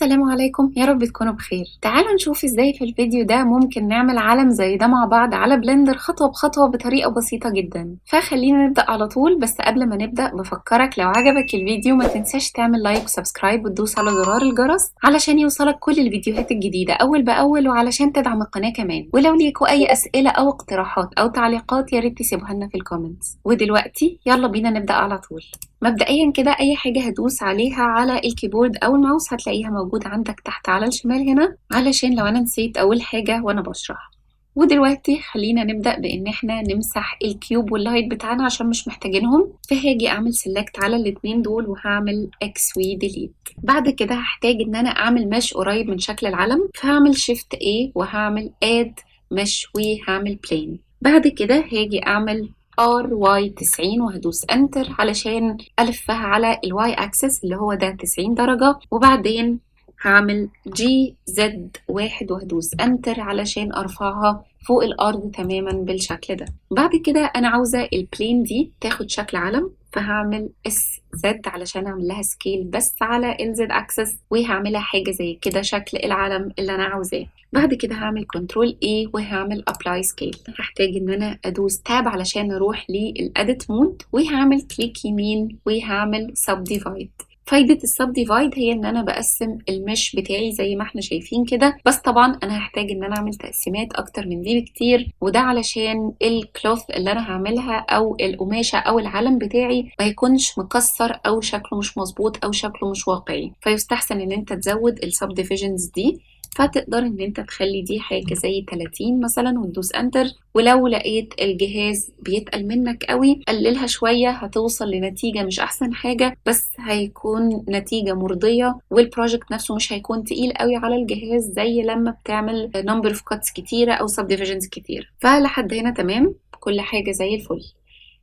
السلام عليكم، يا رب تكونوا بخير. تعالوا نشوف ازاي في الفيديو ده ممكن نعمل علم زي ده مع بعض على بلندر خطوة بخطوة بطريقة بسيطة جدا. فخلينا نبدأ على طول، بس قبل ما نبدأ بفكرك لو عجبك الفيديو ما تنساش تعمل لايك وسبسكرايب وتدوس على زرار الجرس علشان يوصلك كل الفيديوهات الجديدة أول بأول، وعلشان تدعم القناة كمان. ولو ليكوا أي أسئلة أو اقتراحات أو تعليقات يا ريت تسيبوها لنا في الكومنتس. ودلوقتي يلا بينا نبدأ على طول. مبدئيا كده اي حاجة هدوس عليها على الكيبورد او الماوس هتلاقيها موجودة عندك تحت على الشمال هنا، علشان لو انا نسيت اول حاجة وانا بشرح. ودلوقتي خلينا نبدأ بان احنا نمسح الكيوب واللايت بتاعنا عشان مش محتاجينهم. فهاجي اعمل سيلكت على الاتنين دول وهعمل اكس وديليت. بعد كده هحتاج ان انا اعمل مش قريب من شكل العلم، فهعمل شيفت A وهعمل اد مش وهعمل بلين. بعد كده هاجي اعمل RY90 وهدوس انتر علشان ألفها على الواي اكسس اللي هو ده 90 درجة. وبعدين هعمل GZ1 وهدوس انتر علشان ارفعها فوق الارض تماما بالشكل ده. بعد كده انا عاوزة البلين دي تاخد شكل علم، فهعمل SZ علشان اعمل لها سكيل بس على الزد اكسس، وهعملها حاجة زي كده شكل العلم اللي انا عاوزاه. بعد كده هعمل كنترول A وهعمل Apply Scale. هحتاج ان انا ادوس تاب علشان اروح للإديت مود، وهعمل كليك يمين وهعمل Subdivide. فايدة السب ديفايد هي ان انا بقسم المش بتاعي زي ما احنا شايفين كده، بس طبعا انا هحتاج ان انا اعمل تقسيمات اكتر من دي بكتير، وده علشان الكلوث اللي انا هعملها او القماشة او العلم بتاعي ما يكونش مكسر او شكله مش مظبوط او شكله مش واقعي. فيستحسن ان انت تزود السب ديفيجنز دي، فتقدر ان انت تخلي دي حاجة زي 30 مثلا وتدوس انتر. ولو لقيت الجهاز بيتقل منك قوي قللها شوية، هتوصل لنتيجة مش احسن حاجة بس هيكون نتيجة مرضية، والبروجكت نفسه مش هيكون تقيل قوي على الجهاز زي لما بتعمل number of cuts كتيرة او subdivisions كتير. فلحد هنا تمام، كل حاجة زي الفل.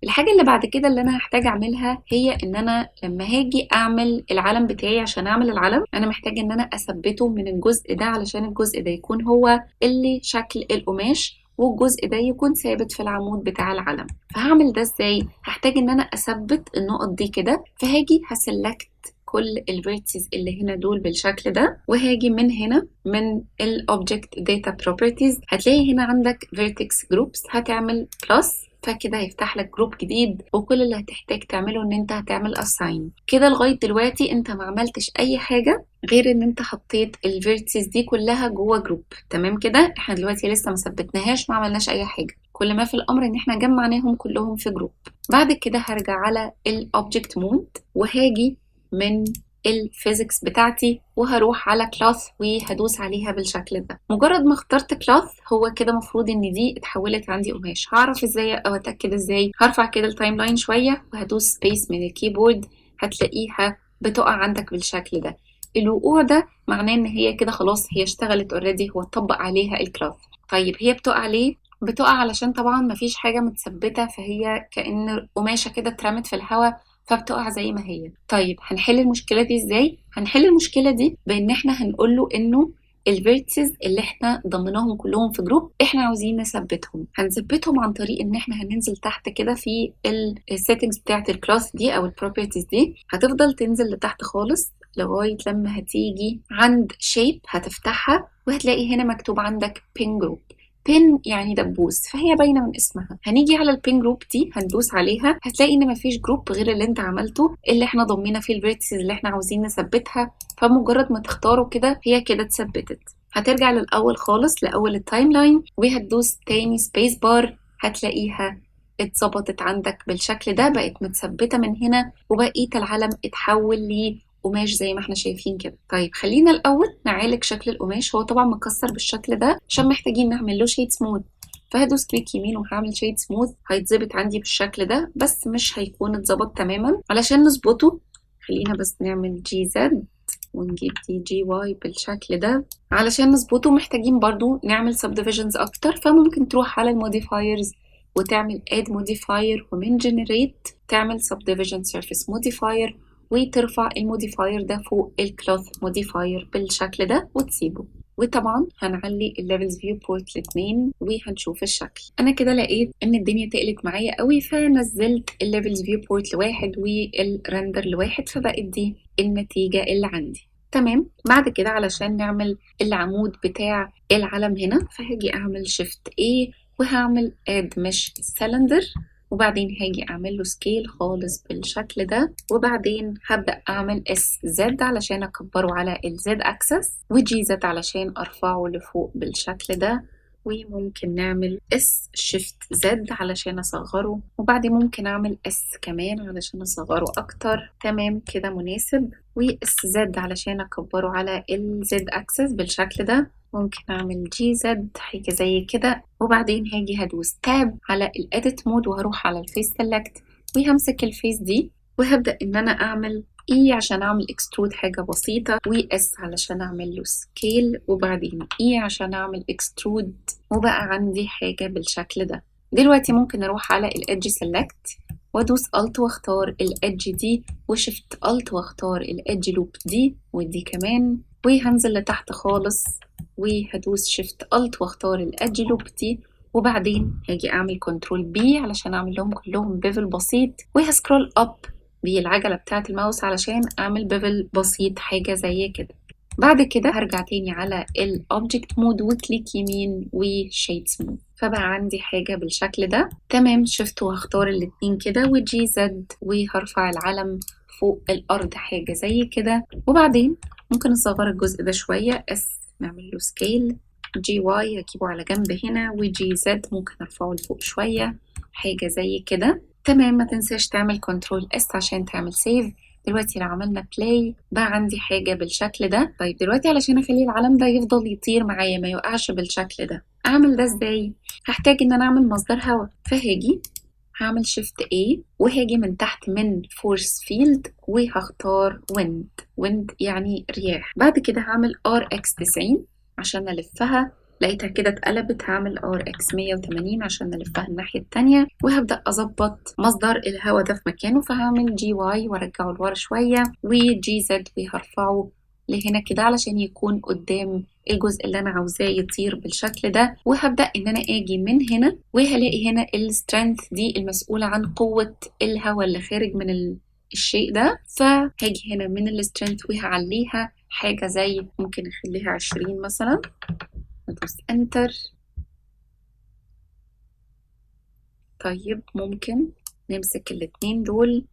الحاجة اللي بعد كده اللي انا هحتاج اعملها هي ان انا لما هاجي اعمل العلم بتاعي، عشان اعمل العلم انا محتاج ان انا اثبته من الجزء ده علشان الجزء ده يكون هو اللي شكل القماش، والجزء ده يكون ثابت في العمود بتاع العلم. فهعمل ده ازاي؟ هحتاج ان انا اثبت النقط دي كده، فهاجي هسلكت كل الفيرتسز اللي هنا دول بالشكل ده، وهاجي من هنا من الأوبجكت داتا بروبرتيز هتلاقي هنا عندك فيرتكس جروبس، هتعمل بلس فكده هيفتح لك جروب جديد، وكل اللي هتحتاج تعمله ان انت هتعمل assign. كده لغاية دلوقتي انت ما عملتش اي حاجة غير ان انت حطيت الفيرتسز دي كلها جوه جروب. تمام كده، احنا دلوقتي لسه ما ثبتناهاش، ما عملناش اي حاجة، كل ما في الامر ان احنا جمعناهم كلهم في جروب. بعد كده هرجع على الاوبجكت مود وهاجي من الفيزيكس بتاعتي وهروح على كلاث وهدوس عليها بالشكل ده. مجرد ما اخترت كلاث هو كده مفروض ان دي اتحولت عندي قماش. هعرف ازاي او اتاكد ازاي؟ هرفع كده التايم لاين شويه وهدوس سبيس من الكيبورد، هتلاقيها بتقع عندك بالشكل ده. الوقوع ده معناه ان هي كده خلاص هي اشتغلت اوريدي، هو اتطبق عليها الكلاث. طيب هي بتقع ليه؟ بتقع علشان طبعا مفيش حاجه متثبته، فهي كأن قماشه كده اترمت في الهواء فبتقع زي ما هي. طيب هنحل المشكلة دي ازاي؟ هنحل المشكلة دي بان احنا هنقول له انه الفيرتسز اللي احنا ضمناهم كلهم في جروب احنا عاوزين نثبتهم. هنثبتهم عن طريق ان احنا هننزل تحت كده في السيتنجز بتاعت الكلاس دي او البروبرتيز دي، هتفضل تنزل لتحت خالص لغاية لما هتيجي عند شيب هتفتحها وهتلاقي هنا مكتوب عندك بين جروب. بين يعني دبوس، فهي باينه من اسمها. هنيجي على البين جروب دي هندوس عليها، هتلاقي ان مفيش جروب غير اللي انت عملته اللي احنا ضمينا فيه الفيرتسز اللي احنا عاوزين نثبتها. فمجرد ما تختاره كده هي كده اتثبتت. هترجع للاول خالص لاول التايم لاين وهتدوس تاني سبيس بار، هتلاقيها اتظبطت عندك بالشكل ده، بقت متثبته من هنا وبقيه العلم اتحول قماش زي ما احنا شايفين كده. طيب خلينا الاول نعالج شكل القماش. هو طبعا مكسر بالشكل ده عشان محتاجين نعمل له شيد سموث، فهدوس كليك يمين وهعمل شيد سموث. هيتظبط عندي بالشكل ده بس مش هيكون اتظبط تماما. علشان نظبطه خلينا بس نعمل جي زد ونجيب دي جي واي بالشكل ده. علشان نظبطه محتاجين برضو نعمل subdivisions اكتر، فممكن تروح على الموديفايرز وتعمل add modifier ومن generate تعمل subdivision surface modifier وترفع الموديفاير ده فوق الكلوث موديفاير بالشكل ده وتسيبه. وطبعا هنعلي الليفلز فيو بورت ل2 وهنشوف الشكل. انا كده لقيت ان الدنيا تقلت معايا قوي، فنزلت الليفلز فيو بورت ل1 والرندر ل1، فبقت دي النتيجة اللي عندي. تمام. بعد كده علشان نعمل العمود بتاع العلم هنا، فهاجي اعمل شيفت A وهعمل اد مش سلندر، وبعدين هاجي اعمل له سكيل خالص بالشكل ده، وبعدين هبدأ اعمل اس زد علشان اكبره على الزد اكسس، وجي زد علشان ارفعه لفوق بالشكل ده، وممكن نعمل اس شيفت زد علشان اصغره، وبعدين ممكن اعمل اس كمان علشان اصغره اكتر. تمام كده مناسب. واس زد علشان اكبره على الزد اكسس بالشكل ده. ممكن اعمل جي زد حاجة زي كده، وبعدين هاجي هدوس تاب على الاديت مود وهروح على الفيس سيلكت، وهمسك الفيس دي وهبدأ ان انا اعمل اي عشان اعمل اكسترود حاجة بسيطة، واس علشان اعمل له سكيل، وبعدين اي عشان اعمل اكسترود، وبقى عندي حاجة بالشكل ده. دلوقتي ممكن اروح على الادج سيلكت وادوس الت واختار الادج دي، وشفت الت واختار الادج لوب دي ودي كمان، وهنزل لتحت خالص وهدوس شيفت الت واختار الادج لوب دي، وبعدين هاجي اعمل كنترول بي علشان اعمل لهم كلهم بيفل بسيط، وهسكرول اب بالعجلة بتاعة الماوس علشان اعمل بيفل بسيط حاجة زي كده. بعد كده هرجع تاني على الاوبجكت مود وكليك يمين وشيد سموث، فبقى عندي حاجة بالشكل ده. تمام. شفت وهختار الاتنين كده وجي زد، وهرفع العلم فوق الارض حاجة زي كده، وبعدين ممكن نصغر الجزء ده شوية، اس نعمل له سكيل، جي واي هجيبه على جنب هنا، وجي زد ممكن ارفعه لفوق شوية حاجة زي كده. تمام. ما تنساش تعمل كنترول اس عشان تعمل سيف. دلوقتي لو عملنا بلاي بقى عندي حاجة بالشكل ده. طيب دلوقتي علشان اخلي العلم ده يفضل يطير معايا ما يوقعش بالشكل ده، اعمل ده ازاي؟ هحتاج ان انا اعمل مصدر هواء، فهاجي هعمل شيفت A وهاجي من تحت من فورس فيلد وهختار wind يعني رياح. بعد كده هعمل RX 90 عشان ألفها، لقيتها كده اتقلبت، هعمل RX 180 عشان نلفها الناحية التانية، وهبدأ أظبط مصدر الهواء ده في مكانه، فهعمل GY وأرجعه لورا شوية، وGZ وهرفعه لهنا كده علشان يكون قدام الجزء اللي انا عاوزاه يطير بالشكل ده. وهبدأ ان انا اجي من هنا وهلاقي هنا السترينث دي المسؤولة عن قوة الهواء اللي خارج من الشيء ده، فهاجي هنا من السترينث وهعليها حاجة زي ممكن اخليها 20 مثلا، ندوس انتر. طيب ممكن نمسك الاتنين دول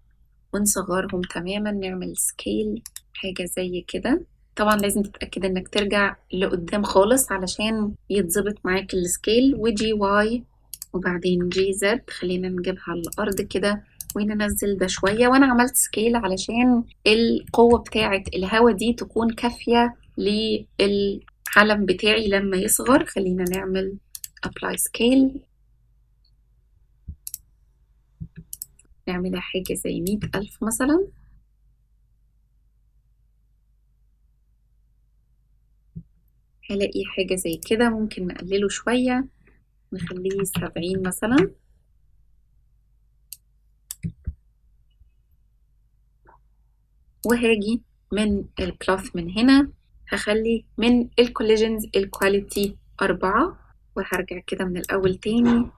ونصغرهم تماما، نعمل سكيل حاجة زي كده. طبعا لازم تتأكد انك ترجع لقدام خالص علشان يتظبط معاك السكيل، وجي واي وبعدين جي زد خلينا نجيبها على الأرض كده وننزل ده شوية. وأنا عملت سكيل علشان القوة بتاعة الهوا دي تكون كافية للعلم بتاعي لما يصغر. خلينا نعمل apply scale، نعملها حاجة زي 100,000 مثلا. هلاقي حاجة زي كده، ممكن نقلله شوية نخليه 70 مثلا. وهاجي من الكلاث من هنا هخلي من الكوليجنز الكواليتي 4، وهرجع كده من الأول تاني.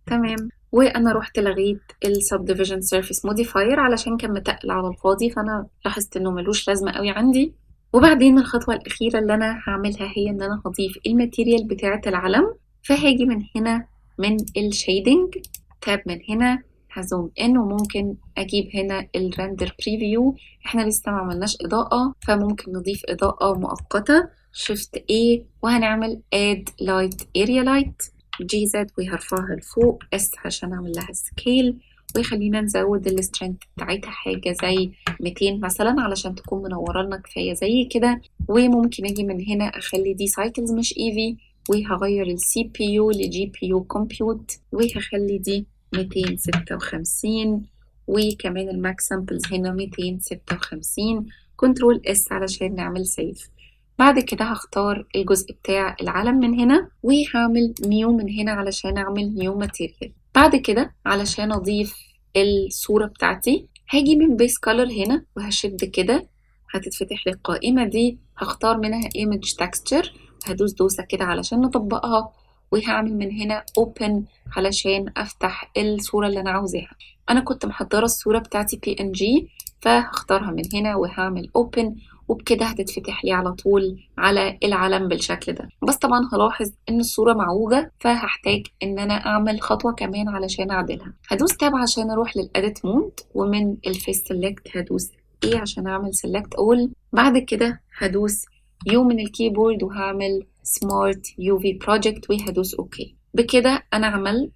تمام. وأنا رحت لغيت السبديفيجن سيرفيس موديفاير علشان كان متقل على الفاضي، فأنا لاحظت إنه ملوش لازمة قوي عندي. وبعدين الخطوة الأخيرة اللي أنا هعملها هي إن أنا هضيف الماتيريال بتاعة العلم، فهاجي من هنا من الشيدنج تاب من هنا هزوم ان، وممكن اجيب هنا الرندر بريفيو. احنا لسه ما عملناش اضاءة فممكن نضيف اضاءة مؤقتة، شيفت A وهنعمل add light area light، جي زد وهرفعها لفوق، اس عشان اعمل لها سكيل، وخلينا نزود السترينث بتاعتها حاجة زي 200 مثلا علشان تكون منورة لنا كفاية زي كده. وممكن اجي من هنا اخلي دي سايكلز مش EV، وهغير السي بي يو لجي بي يو كومبيوت، وهخلي دي 256، وكمان الماكس سامبلز هنا 256. كنترول اس علشان نعمل سيف. بعد كده هختار الجزء بتاع العلم من هنا وهعمل نيو من هنا علشان اعمل نيو ماتيريال. بعد كده علشان اضيف الصورة بتاعتي هاجي من بيس كولر هنا وهشد كده، هتتفتح لي القائمة دي، هختار منها image texture، هدوس دوسة كده علشان نطبقها، وهعمل من هنا open علشان افتح الصورة اللي انا عاوزاها. انا كنت محضرة الصورة بتاعتي PNG، فهختارها من هنا وهعمل open، وبكده هتتفتح لي على طول على العلم بالشكل ده. بس طبعا هلاحظ ان الصورة معوجة، فهحتاج ان انا اعمل خطوة كمان علشان اعدلها. هدوس تاب عشان اروح للإديت مود، ومن الفيس سيلكت هدوس ايه عشان اعمل سيلكت اول. بعد كده هدوس يو من الكيبورد وهعمل سمارت يو في بروجكت وهدوس اوكي. بكده انا عملت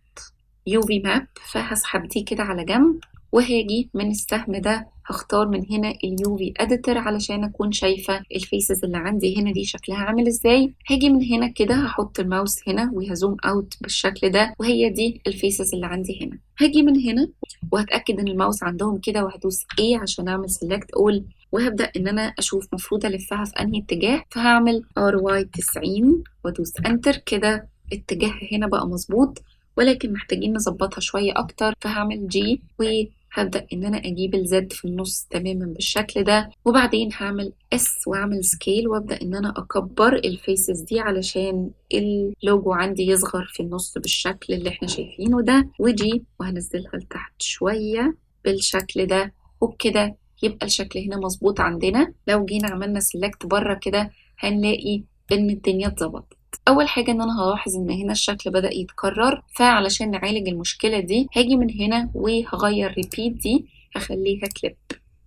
يو في ماب، فهسحب دي كده على جنب، وهاجي من السهم ده هختار من هنا اليو في اديتور علشان اكون شايفه الفيسز اللي عندي هنا دي شكلها عامل ازاي. هاجي من هنا كده هحط الماوس هنا وهزوم اوت بالشكل ده، وهي دي الفيسز اللي عندي هنا. هاجي من هنا وهتاكد ان الماوس عندهم كده وهدوس ايه عشان اعمل سيلكت اول، وهبدا ان انا اشوف مفروض الفها في انهي اتجاه. فهعمل ار واي 90 وادوس انتر. كده اتجاهها هنا بقى مظبوط، ولكن محتاجين نظبطها شوية أكتر. فهعمل جي وهبدأ إن أنا أجيب الزد في النص تماما بالشكل ده، وبعدين هعمل اس وأعمل سكيل وأبدأ إن أنا أكبر الفيسز دي علشان اللوجو عندي يصغر في النص بالشكل اللي احنا شايفينه ده، وجي وهنزلها لتحت شوية بالشكل ده. وبكده يبقى الشكل هنا مظبوط عندنا. لو جينا عملنا سيلكت بره كده هنلاقي إن الدنيا اتظبطت. أول حاجة إن أنا هلاحظ إن هنا الشكل بدأ يتكرر، فعلشان نعالج المشكلة دي هاجي من هنا وهغير ريبيت دي هخليها كليب،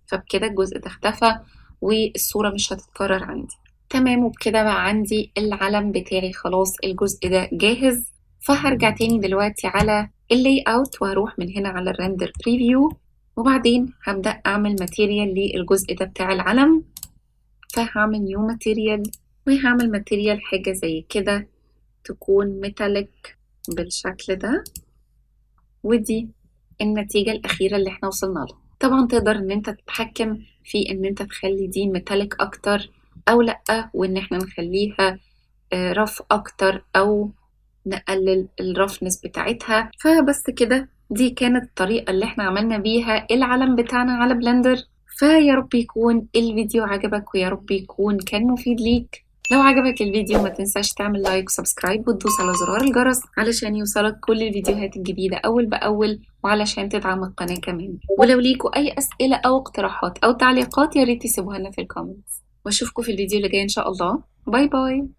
فبكده الجزء ده اختفى والصورة مش هتتكرر عندي. تمام، وبكده بقى عندي العلم بتاعي خلاص، الجزء ده جاهز. فهرجع تاني دلوقتي على اللاي اوت وهروح من هنا على الرندر بريفيو، وبعدين هبدأ أعمل ماتيريال للجزء ده بتاع العلم. فهعمل نيو ماتيريال وهعمل ماتيريال حاجة زي كده تكون ميتاليك بالشكل ده، ودي النتيجة الأخيرة اللي احنا وصلنا لها. طبعا تقدر ان انت تتحكم في ان انت تخلي دي ميتاليك اكتر او لأ، وان احنا نخليها رف اكتر او نقلل الرفنس بتاعتها. فبس كده دي كانت الطريقة اللي احنا عملنا بيها العلم بتاعنا على بلندر. فيا رب يكون الفيديو عجبك، ويا رب يكون كان مفيد ليك. لو عجبك الفيديو ما تنساش تعمل لايك وسبسكرايب وتدوس على زرار الجرس علشان يوصلك كل الفيديوهات الجديدة أول بأول، وعلشان تدعم القناة كمان. ولو ليكوا أي أسئلة أو اقتراحات أو تعليقات يا ريت تسيبوها لنا في الكومنتس، وأشوفكوا في الفيديو اللي جاي إن شاء الله. باي باي.